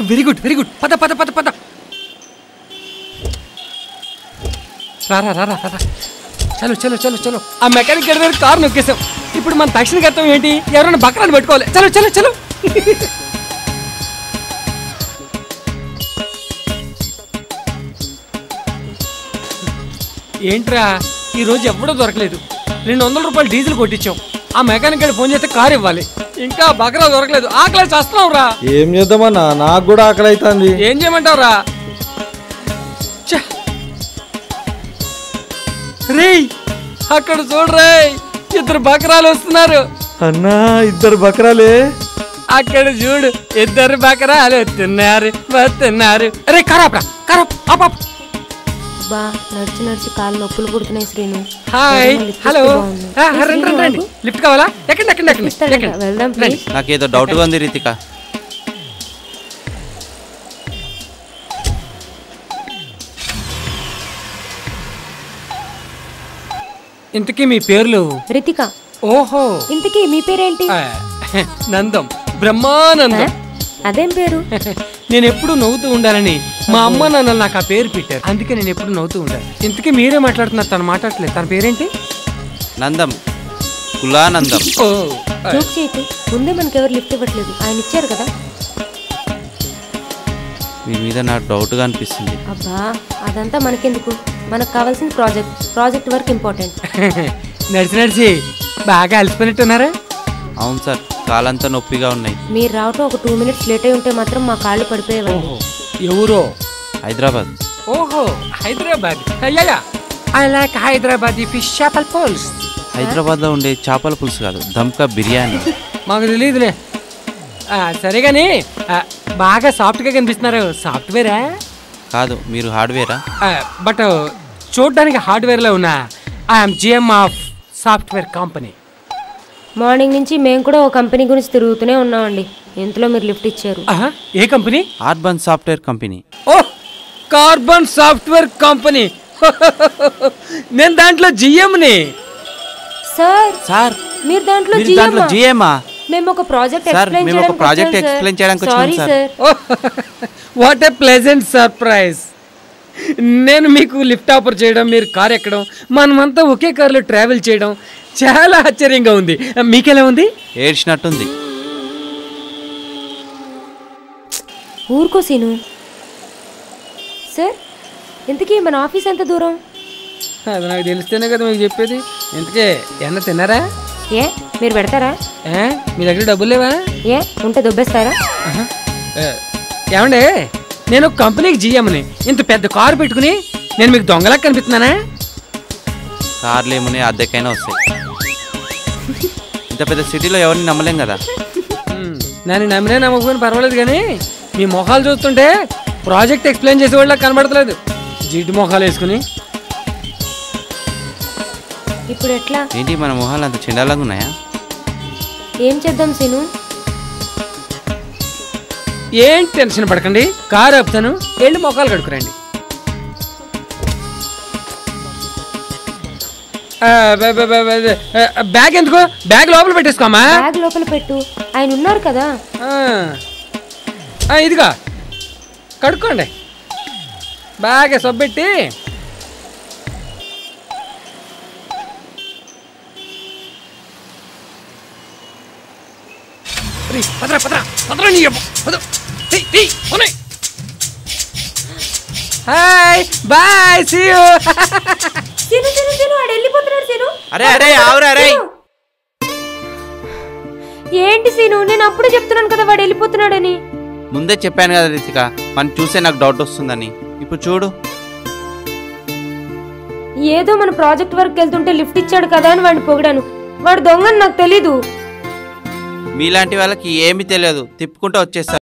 Very good very good. పద పద పద పద. రారా రారా రారా. చలో చలో చలో చలో. ఆ మెకానిక్ గడి దగ్గర కారు నొక్కేసాం. ఇప్పుడు మన తక్షణ కర్తం ఏంటి? ఎవరైనా బక్రాన్ని పట్టుకోవాలి. చలో చలో చలో. ఏంట్రా ఈరోజు ఎవ్వడో దొరకలేదు. 200 రూపాయలు డీజిల్ కొట్టించాం. ఆ మెకానిక్ గడి ఫోన్ చేస్తే కారు ఇవ్వాలి. ఇంకా బక్రా దొరకలేదు. ఆకలి చేస్తున్నావు రా. ఏం చేద్దామన్నా, నాకు కూడా ఆకలి అవుతుంది. ఏం చేయమంటావు రా? రేయ్ అక్కడ చూడరా, 2 బకరాలు వస్తున్నారు. అన్నా 2 బకరాలే. అక్కడ చూడు, 2 బకరాలు వస్తున్నారు. అరే ఖరాబ్ ఖరాబ్. బా నడిచి నడిచి కాళ్ళు నొప్పులు పుడుతున్నాయి శ్రీను. Hi hello. రండి. లిఫ్ట్ కావాలా? ఎక్కండి. వెళ్దాం ప్లీజ్. నాకేదో డౌట్గా ఉంది రితిక. ఇంతకీ మీ పేర్లు? రితిక. ఓహో. ఇంతకీ మీ పేరేంటి? నందం. బ్రహ్మానందం. అదేం పేరు? నేను ఎప్పుడు నవ్వుతూ ఉండాలని మా అమ్మ నాన్నలు నాకు ఆ పేరు పెట్టారు. అందుకే నేను ఎప్పుడు నవ్వుతూ ఉండాలి. ఇంతకీ మీరే మాట్లాడుతున్నారు, తను మాట్లాడలేదు. తన పేరేంటి? నందం. కులానందం. జోక్ చేయకు. ముందే మనకి ఎవరు లిఫ్ట్ ఇవ్వట్లేదు. ఆయన ఇచ్చారు కదా. మీ మీద నాకు డౌట్గా అనిపిస్తుంది. అబ్బా అదంతా మనకెందుకు. మనకు కావాల్సిన ప్రాజెక్ట్ వర్క్ ఇంపార్టెంట్. నడిచి బాగా అలసిపోయినట్టున్నారా? అవును సార్, కాలంతా నొప్పిగా ఉన్నాయి. మీరు రావటం ఒక 2 మినిట్స్ లేట్ అయి ఉంటే మాత్రం మా కాళ్ళు పడిపోయేవాళ్ళు. ఎవరో? హైదరాబాద్. ఓహో Hyderabad. I like Hyderabadi fish చేపల పులుసు. హైదరాబాద్లో ఉండే చేపల పులుసు కాదు, దమ్కా బిర్యానీ. మాకు తెలియదులే. సరే కానీ బాగా సాఫ్ట్గా కనిపిస్తున్నారు. సాఫ్ట్వేరా? కాదు, మీరు హార్డ్వేరా? బట్ చూడ్డానికి హార్డ్వేర్లో ఉన్నా. I'm GM of software company. Morning నుంచి మేము కూడా ఒక కంపెనీ గురించి తిరుగుతూనే ఉన్నామండి. ఇంతలో మీరు లిఫ్ట్ ఇచ్చారు. ఏ company? Carbon software company. Oh, carbon software company. నేను దాంట్లో జిఎంని. సార్ మీరు దాంట్లో జిఎమా? మేము ఒక ప్రాజెక్ట్ ఎక్స్ప్లెయిన్ చేయడానికి వచ్చాం sir. What a pleasant surprise. నేను మీకు లిఫ్ట్ ఆఫర్ చేయడం, మీరు కార్ ఎక్కడం, మనమంతా ఒకే కార్లో ట్రావెల్ చేయడం చాలా ఆశ్చర్యంగా ఉంది. మీకెలా ఉంది? ఏడ్చినట్టుంది. ఊరుకో సీను. సార్ ఇంతకీ మన ఆఫీస్ ఎంత దూరం? అది నాకు తెలిస్తేనే కదా మీకు చెప్పేది. ఇంతకే ఏమన్నా తిన్నారా? ఏ మీరు పెడతారా? మీ దగ్గర డబ్బులు లేవా? ఏ ఉంటే దొబ్బేస్తారా? ఏమండే, నేను కంపెనీకి జిఎంని. ఇంత పెద్ద కారు పెట్టుకుని నేను మీకు దొంగలా కనిపిస్తున్నానా? కార్లు ఏమని అద్దెకైనా వస్తాయి. ఇంత పెద్ద సిటీలో ఎవరిని నమ్మలేం కదా. నన్ను నమ్మినా నమ్మకపోయినా పర్వాలేదు, కానీ మీ మొహాలు చూస్తుంటే ప్రాజెక్ట్ ఎక్స్ప్లెయిన్ చేసే వాళ్ళకి కనబడతలేదు. జిడ్డు మొహాలు వేసుకుని. ఇప్పుడు ఎట్లా? ఏంటి మన మొహాలు అంత చెండాలంగా ఉన్నాయా? ఏం చేద్దాం సీను? ఏం టెన్షన్ పడకండి, కారు ఆపుతాను, వెళ్ళి మొఖాలు కడుకురండి. బ్యాగ్ ఎందుకు? బ్యాగ్ లోపల పెట్టేసుకోమా. బ్యాగ్ లోపల పెట్టు, ఆయన ఉన్నారు కదా. ఇదిగా కడుక్కోండి. బాగా సబ్బెట్టి హాయ్ బాయ్ సీ యు. అరే అరే ఆవురా రే. ఏంటి సీను, నేను అప్పుడే చెప్తున్నాను కదా వాడు వెళ్ళిపోతున్నాడని. ముందే చెప్పాను కదా రితిక, మనం చూసే నాకు డౌట్ వస్తుందని. ఇప్పుడు చూడు, ఏదో మన ప్రాజెక్ట్ వర్క్ వెళ్తుంటే లిఫ్ట్ ఇచ్చాడు కదా అని వాడిని పొగిడాను. వాడు దొంగని నాకు తెలీదు. మీలాంటి వాళ్ళకి ఏమీ తెలియదు, తిప్పుకుంటూ వచ్చేస్తారు.